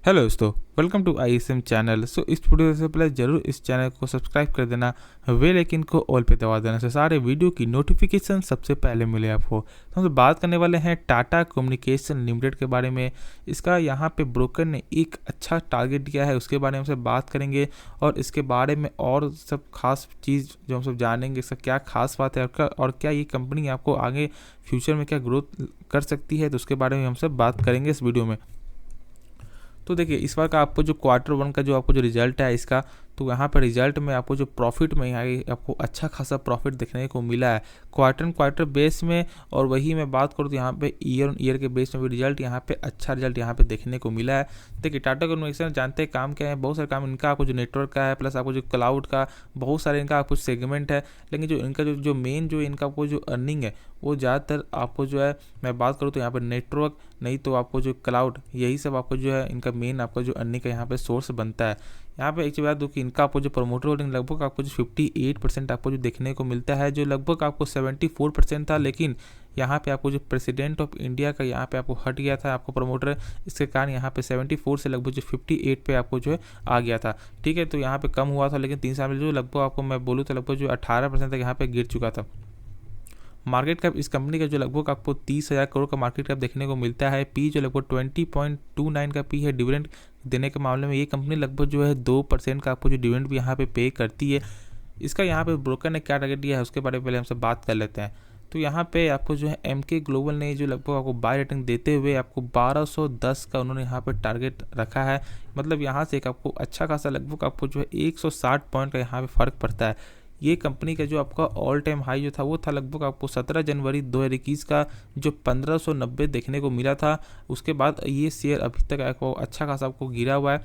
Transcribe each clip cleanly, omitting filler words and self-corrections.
Hello दोस्तों, welcome to ISM channel. इस video से पहले जरूर इस चैनल को सब्सक्राइब कर देना, बेल आइकन को ऑल पे दबा देना से सारे वीडियो की नोटिफिकेशन सबसे पहले मिले आपको। तो हम बात करने वाले हैं टाटा कम्युनिकेशन लिमिटेड के बारे में। इसका यहाँ पे ब्रोकर ने एक अच्छा टारगेट दिया है, उसके बारे में हमसे बात करेंगे और इसके बारे में और सब खास चीज़ जो हम सब जानेंगे, इसका क्या खास बात है और क्या ये कंपनी आपको आगे फ्यूचर में क्या ग्रोथ कर सकती है, तो उसके बारे में हम सब बात करेंगे इस वीडियो में। तो देखिए, इस बार का आपको जो Q1 का जो आपको जो रिजल्ट है इसका, तो यहाँ पर रिजल्ट में आपको जो प्रॉफिट में आपको अच्छा खासा प्रॉफिट देखने को मिला है क्वार्टर बेस में। और वही मैं बात करूँ तो यहाँ पे ईयर ऑन ईयर के बेस में भी रिजल्ट यहाँ पे अच्छा रिजल्ट यहाँ पे देखने को मिला है। देखिए, टाटा कम्युनिकेशन जानते हैं काम क्या है, बहुत सारे काम इनका आपको जो नेटवर्क का है, प्लस आपको जो क्लाउड का बहुत सारे इनका कुछ सेगमेंट है। लेकिन जो इनका जो मेन जो इनका आपको जो अर्निंग है वो ज़्यादातर आपको जो है, मैं बात करूँ तो यहाँ पर नेटवर्क, नहीं तो आपको जो क्लाउड, यही सब आपको जो है इनका मेन आपका जो अर्निंग का यहाँ पे सोर्स बनता है। यहाँ पे एक चीज़ बता दूँ कि इनका आपको जो प्रमोटर होल्डिंग लगभग आपको जो 58% आपको जो देखने को मिलता है, जो लगभग आपको 74% था। लेकिन यहाँ पे आपको जो प्रेसिडेंट ऑफ इंडिया का यहाँ पे आपको हट गया था आपको प्रमोटर, इसके कारण यहाँ पे 74 से लगभग जो 58 पे आपको जो है आ गया था। ठीक है, तो यहाँ पे कम हुआ था, लेकिन 3 साल में जो लगभग आपको मैं बोलूँ तो लगभग जो 18% तक यहाँ पे गिर चुका था। मार्केट कैप इस कंपनी का जो लगभग आपको 30,000 करोड़ का मार्केट कैप देखने को मिलता है। पी जो लगभग 20.29 का पी है। डिविडेंड देने के मामले में ये कंपनी लगभग जो है 2% का आपको जो डिविडेंड भी यहाँ पे करती है। इसका यहाँ पे ब्रोकर ने क्या टारगेट दिया है उसके बारे में पहले हमसे बात कर लेते हैं। तो यहाँ पे आपको जो है एमके ग्लोबल ने जो लगभग आपको बाय रेटिंग देते हुए आपको 1210 का उन्होंने यहाँ पे टारगेट रखा है। मतलब यहाँ से एक आपको अच्छा खासा लगभग आपको जो है 160 पॉइंट का यहाँ पे फ़र्क पड़ता है। ये कंपनी का जो आपका ऑल टाइम हाई जो था वो था लगभग आपको 17 जनवरी 2021 का, जो 1590 देखने को मिला था। उसके बाद ये शेयर अभी तक आपको अच्छा खासा आपको गिरा हुआ है।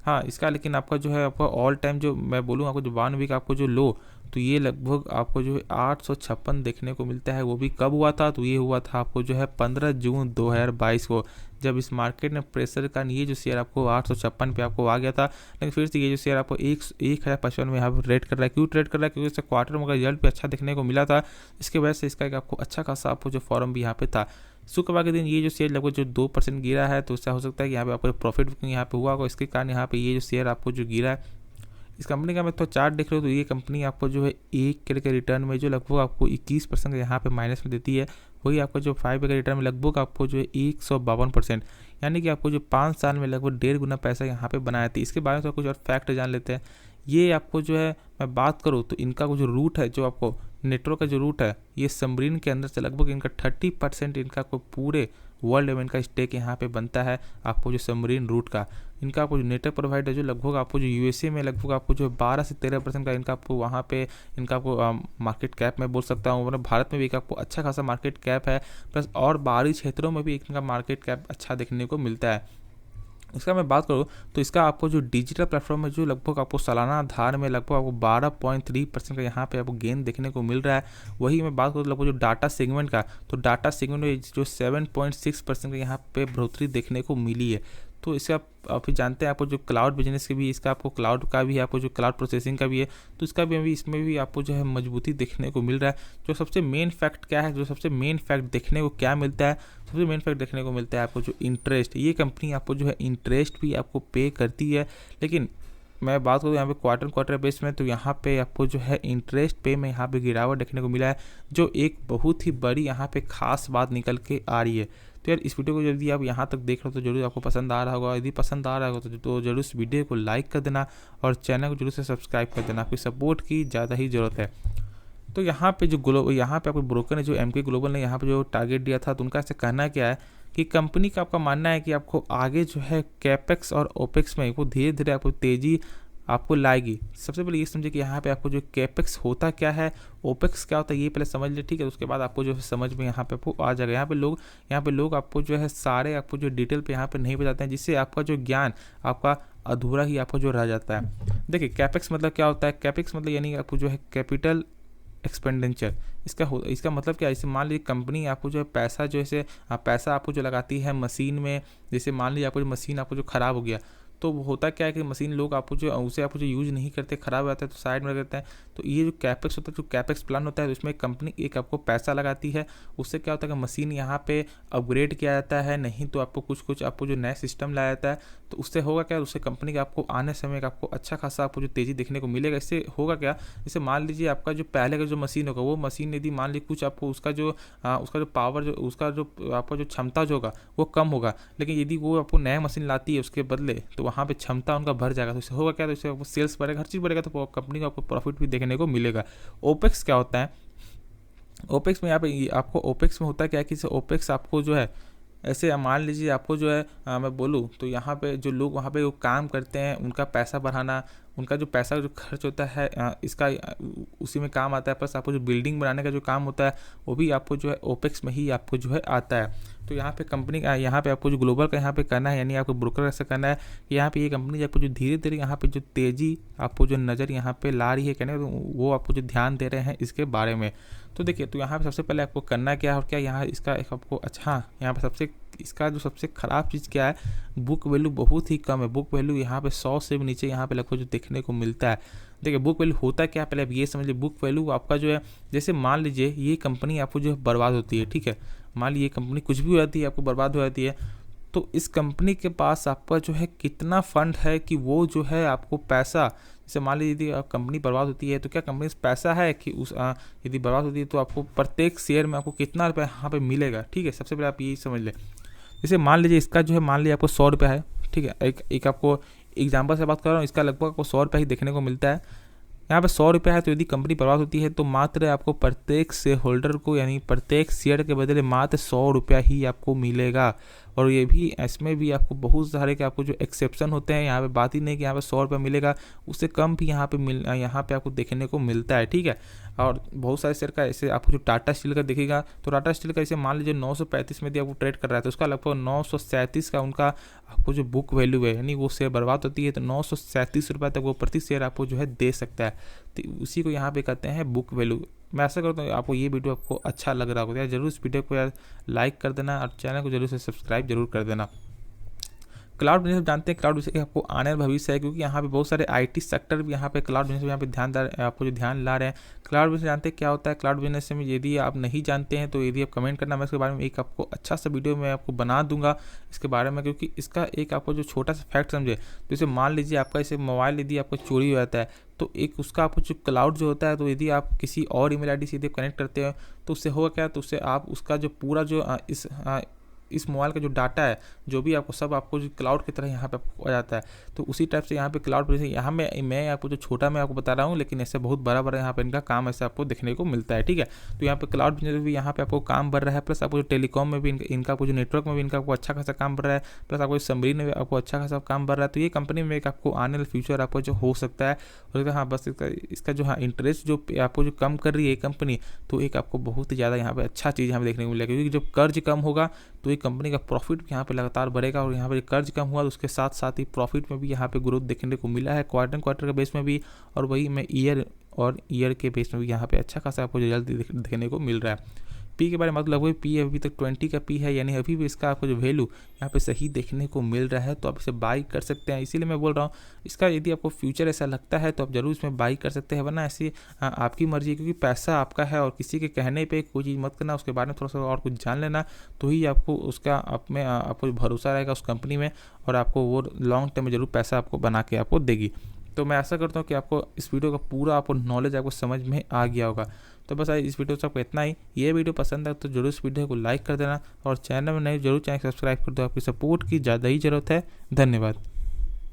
हाँ, इसका लेकिन आपका जो है आपका ऑल टाइम जो मैं बोलूँ आपको जो 1 वीक आपको जो लो, तो ये लगभग आपको जो है 856 देखने को मिलता है। वो भी कब हुआ था, तो ये हुआ था आपको जो है 15 जून 2022 को, जब इस मार्केट ने प्रेशर का ये जो शेयर आपको 856 पे आपको आ गया था। लेकिन फिर से ये जो शेयर आपको 1055 में यहाँ पर ट्रेड कर रहा है। क्यों ट्रेड कर रहा है? क्योंकि इसका क्वार्टर में रिजल्ट भी अच्छा देखने को मिला था। इसके वजह से इसका एक आपको अच्छा खासा आपको जो फॉर्म भी यहाँ पे था। शुक्रवार के दिन ये जो शेयर लगभग जो 2% गिरा है, तो उससे हो सकता है कि यहाँ पे आपको प्रॉफिट बुकिंग यहाँ पे हुआ होगा। इसके कारण यहाँ पे ये जो शेयर आपको जो गिरा है, इस कंपनी का मैं तो चार्ट देख रहा हूँ तो ये कंपनी आपको जो है 1 ईयर के रिटर्न में जो लगभग आपको 21% यहाँ पे माइनस में देती है। वही आपको जो 5 ईयर के रिटर्न में लगभग आपको जो है 152%, यानी कि आपको जो 5 साल में लगभग 1.5 गुना पैसा यहाँ पे बनाया था। इसके बारे में तो कुछ और फैक्ट जान लेते हैं। ये आपको जो है मैं बात करूँ तो इनका जो रूट है, जो आपको नेटवर्क का जो रूट है, ये सबमरीन के अंदर से लगभग इनका 30% इनका को पूरे वर्ल्ड में इनका स्टेक यहाँ पे बनता है आपको जो सबमरीन रूट का। इनका आपको जो नेटवर्क प्रोवाइडर जो लगभग आपको जो यूएसए में लगभग आपको जो 12 से 13% का इनका आपको वहाँ पे इनका आपको मार्केट कैप में बोल सकता हूँ। मतलब भारत में भी एक आपको अच्छा खासा मार्केट कैप है, प्लस और बाहरी क्षेत्रों में भी इनका मार्केट कैप अच्छा देखने को मिलता है। इसका मैं बात करूँ तो इसका आपको जो डिजिटल प्लेटफॉर्म है, जो लगभग आपको सालाना आधार में लगभग आपको 12.3% का यहाँ पे आपको गेन देखने को मिल रहा है। वही मैं बात करूँ लगभग जो डाटा सेगमेंट का, तो डाटा सेगमेंट में जो 7.6% का यहाँ पे बढ़ोतरी देखने को मिली है। तो इसका आप फिर जानते हैं आपको जो क्लाउड बिजनेस के भी, इसका आपको क्लाउड का भी, आपको जो क्लाउड प्रोसेसिंग का भी है, तो इसका भी अभी इसमें भी आपको जो है मजबूती देखने को मिल रहा है। जो सबसे मेन फैक्ट क्या है, जो सबसे मेन फैक्ट देखने को क्या मिलता है, सबसे मेन फैक्ट देखने को मिलता है आपको जो इंटरेस्ट। ये कंपनी आपको जो है इंटरेस्ट भी आपको पे करती है। लेकिन मैं बात करूँ यहाँ पे क्वार्टर बेस में, तो यहाँ पे आपको जो है इंटरेस्ट पे में यहाँ पे गिरावट देखने को मिला है, जो एक बहुत ही बड़ी यहाँ पे खास बात निकल के आ रही है। तो यार, इस वीडियो को यदि आप यहाँ तक देख रहे हो तो जरूर आपको पसंद आ रहा होगा। यदि पसंद आ रहा होगा तो जरूर इस वीडियो को लाइक कर देना और चैनल को जरूर से सब्सक्राइब कर देना। आपकी सपोर्ट की ज़्यादा ही ज़रूरत है। तो यहाँ पे जो यहाँ पे आपको ब्रोकर ने जो एमके ग्लोबल ने यहाँ पे जो टारगेट दिया था, तो उनका ऐसे कहना क्या है कि कंपनी का आपका मानना है कि आपको आगे जो है कैपेक्स और ओपेक्स में वो धीरे धीरे आपको तेज़ी आपको लाएगी। सबसे पहले ये समझे कि यहाँ पे आपको जो कैपेक्स होता क्या है, ओपेक्स क्या होता है, ये पहले समझ ले। ठीक है, उसके बाद आपको जो है समझ में यहाँ पे आपको आ जाएगा। यहाँ पे लोग आपको जो है सारे आपको जो डिटेल पे यहाँ पे नहीं बताते हैं, जिससे आपका जो ज्ञान आपका अधूरा ही आपको जो रह जाता है। देखिए, कैपेक्स मतलब क्या होता है? कैपेक्स मतलब यानी आपको जो है कैपिटल एक्सपेंडिचर। इसका मतलब क्या है? जैसे मान लीजिए कंपनी आपको जो है पैसा जो है पैसा आपको जो लगाती है मशीन में। जैसे मान लीजिए आपको जो मशीन आपको जो ख़राब हो गया, तो होता क्या है कि मशीन लोग आपको जो उसे आपको जो यूज़ नहीं करते, ख़राब हो जाता है तो साइड में रखते हैं। तो ये जो कैपेक्स होता है, जो कैपेक्स प्लान होता है, तो उसमें कंपनी एक आपको पैसा लगाती है। उससे क्या होता है कि मशीन यहाँ पे अपग्रेड किया जाता है, नहीं तो आपको कुछ आपको जो नया सिस्टम लाया जाता है। तो उससे होगा क्या, उससे कंपनी का आपको आने समय का आपको अच्छा खासा आपको जो तेज़ी देखने को मिलेगा। इससे होगा क्या, जैसे मान लीजिए आपका जो पहले का जो मशीन होगा, वो मशीन यदि मान लीजिए कुछ आपको उसका जो पावर जो उसका जो आपका जो क्षमता जो होगा वो कम होगा, लेकिन यदि वो आपको नया मशीन लाती है उसके बदले, तो वहाँ पे क्षमता उनका भर जाएगा। तो इससे होगा क्या, तो इससे आपको सेल्स बढ़ेगा, हर चीज़ बढ़ेगा, तो कंपनी को आपको प्रॉफिट भी देखने को मिलेगा। ओपेक्स क्या होता है, ओपेक्स में यहाँ पे आपको ओपेक्स में होता है क्या कि ओपेक्स आपको जो है, ऐसे मान लीजिए आपको जो है मैं बोलूँ तो यहाँ पे जो लोग वहाँ पे वो काम करते हैं उनका पैसा बढ़ाना, उनका जो पैसा जो खर्च होता है इसका उसी में काम आता है। प्लस आपको जो बिल्डिंग बनाने का जो काम होता है वो भी आपको जो है ओपेक्स में ही आपको जो है आता है। तो यहाँ पे कंपनी का यहाँ पे आपको जो ग्लोबल का यहाँ पे करना है, यानी आपको ब्रोकर ऐसा करना है कि यहाँ पे ये कंपनी आपको जो धीरे धीरे यहाँ पे जो तेज़ी आपको जो नज़र यहाँ पे ला रही है, कहने तो वो आपको जो ध्यान दे रहे हैं इसके बारे में। तो देखिए, तो यहाँ पे सबसे पहले आपको करना क्या है और क्या यहाँ इसका एक आपको अच्छा, यहाँ पे सबसे इसका जो सबसे ख़राब चीज़ क्या है, बुक वैल्यू बहुत ही कम है। बुक वैल्यू यहाँ पे 100 से भी नीचे यहाँ पे लगभग जो देखने को मिलता है। देखिए बुक वैल्यू होता क्या, पहले आप ये समझ लीजिए। बुक वैल्यू आपका जो है, जैसे मान लीजिए ये कंपनी आपको जो है बर्बाद होती है, ठीक है, मान लीजिए कंपनी कुछ भी हो जाती है, आपको बर्बाद हो जाती है, तो इस कंपनी के पास आपका जो है कितना फंड है कि वो जो है आपको पैसा, जैसे मान लीजिए यदि कंपनी बर्बाद होती है तो क्या कंपनी से पैसा है कि उस यदि बर्बाद होती है तो आपको प्रत्येक शेयर में आपको कितना रुपया यहाँ पे मिलेगा, ठीक है। सबसे पहले आप यही समझ लें, जैसे मान लीजिए इसका जो है, मान लीजिए आपको 100 रुपया है, ठीक है, एक आपको एग्जाम्पल से बात कर रहा हूँ, इसका लगभग आपको 100 रुपया ही देखने को मिलता है। यहाँ पे 100 रुपया है, तो यदि कंपनी बर्बाद होती है तो मात्र आपको प्रत्येक शेयर होल्डर को, यानी प्रत्येक शेयर के बदले मात्र 100 रुपया ही आपको मिलेगा। और ये भी इसमें भी आपको बहुत सारे के आपको जो एक्सेप्शन होते हैं, यहाँ पे बात ही नहीं कि यहाँ पे 100 रुपया मिलेगा, उससे कम भी यहाँ पे आपको देखने को मिलता है, ठीक है। और बहुत सारे शेयर का ऐसे आपको जो टाटा स्टील का दिखेगा, तो टाटा स्टील का ऐसे मान लीजिए 935 में यदि आपको ट्रेड कर रहा है तो उसका लगभग 937 का उनका आपको जो बुक वैल्यू है, यानी वो शेयर बर्बाद होती है तो 937 रुपये तक वो प्रति शेयर आपको जो है दे सकता है। तो उसी को यहाँ पे कहते हैं बुक वैल्यू। मैं ऐसा करता हूँ आपको ये वीडियो आपको अच्छा लग रहा होगा यार, जरूर इस वीडियो को यार लाइक कर देना और चैनल को जरूर से सब्सक्राइब जरूर कर देना। क्लाउड बिजनेस जानते हैं, क्लाउड बिजनेस आपको आने वाला भविष्य है, क्योंकि यहाँ पे बहुत सारे आईटी सेक्टर भी यहाँ पे क्लाउड बिजनेस में यहाँ पे आपको जो ध्यान ला रहे हैं। क्लाउड बिजनेस जानते हैं क्या होता है, क्लाउड बिजनेस में यदि आप नहीं जानते हैं तो यदि आप कमेंट करना, मैं इसके बारे में एक आपको अच्छा सा वीडियो मैं आपको बना दूंगा इसके बारे में, क्योंकि इसका एक आपको जो छोटा सा फैक्ट समझे, तो जैसे मान लीजिए आपका इसे मोबाइल यदि आपका चोरी हो जाता है तो एक उसका आपको जो क्लाउड जो होता है, तो यदि आप किसी और ईमेल आईडी से यदि कनेक्ट करते हो तो उससे होगा क्या, तो उससे आप उसका जो पूरा जो इस मोबाइल का जो डाटा है, जो भी आपको सब आपको जो क्लाउड की तरह यहाँ पे आपको आ जाता है। तो उसी टाइप से यहाँ पे क्लाउड यहाँ मैं आपको जो छोटा मैं आपको बता रहा हूँ, लेकिन ऐसे बहुत बड़ा बड़ा यहाँ पे इनका काम ऐसे आपको देखने को मिलता है, ठीक है। तो यहाँ पे क्लाउड बिजनेस भी यहाँ पे आपको काम बढ़ रहा है, प्लस आपको जो टेलीकॉम में भी इनका आपको जो नेटवर्क में भी इनका आपको अच्छा खासा काम बढ़ रहा है, प्लस आपको सबमरीन में भी आपको अच्छा खासा काम बढ़ रहा है। तो ये कंपनी में एक आपको आने वाले फ्यूचर आपको जो हो सकता है, और हाँ बस इसका जो हाँ इंटरेस्ट जो आपको जो कम कर रही है कंपनी, तो एक आपको बहुत ही ज़्यादा यहाँ पे अच्छा चीज़ यहाँ पे देखने को मिलेगा, क्योंकि जब कर्ज कम होगा तो ये कंपनी का प्रॉफिट यहाँ पे लगातार बढ़ेगा। और यहाँ पे कर्ज कम हुआ तो उसके साथ साथ ही प्रॉफिट में भी यहाँ पे ग्रोथ देखने को मिला है, क्वार्टर के बेस में भी, और वही में ईयर के बेस में भी यहाँ पे अच्छा खासा आपको रिजल्ट देखने को मिल रहा है। पी के बारे में मतलब वही पी अभी तक 20 का पी है, यानी अभी भी इसका आपको जो वैल्यू यहाँ पे सही देखने को मिल रहा है, तो आप इसे बाई कर सकते हैं। इसीलिए मैं बोल रहा हूँ, इसका यदि आपको फ्यूचर ऐसा लगता है तो आप जरूर इसमें बाई कर सकते हैं, वरना ऐसी आपकी मर्जी है, क्योंकि पैसा आपका है और किसी के कहने पे कोई चीज़ मत करना, उसके बारे में थोड़ा सा और कुछ जान लेना, तो ही आपको उसका आपको भरोसा रहेगा उस कंपनी में, और आपको वो लॉन्ग टर्म में जरूर पैसा आपको बना के आपको देगी। तो मैं ऐसा करता हूँ कि आपको इस वीडियो का पूरा आपको नॉलेज आपको समझ में आ गया होगा। तो बस इस वीडियो से आपको इतना ही। ये वीडियो पसंद है तो जरूर इस वीडियो को लाइक कर देना, और चैनल में नहीं जरूर चैनल सब्सक्राइब कर दो, आपकी सपोर्ट की ज़्यादा ही ज़रूरत है। धन्यवाद।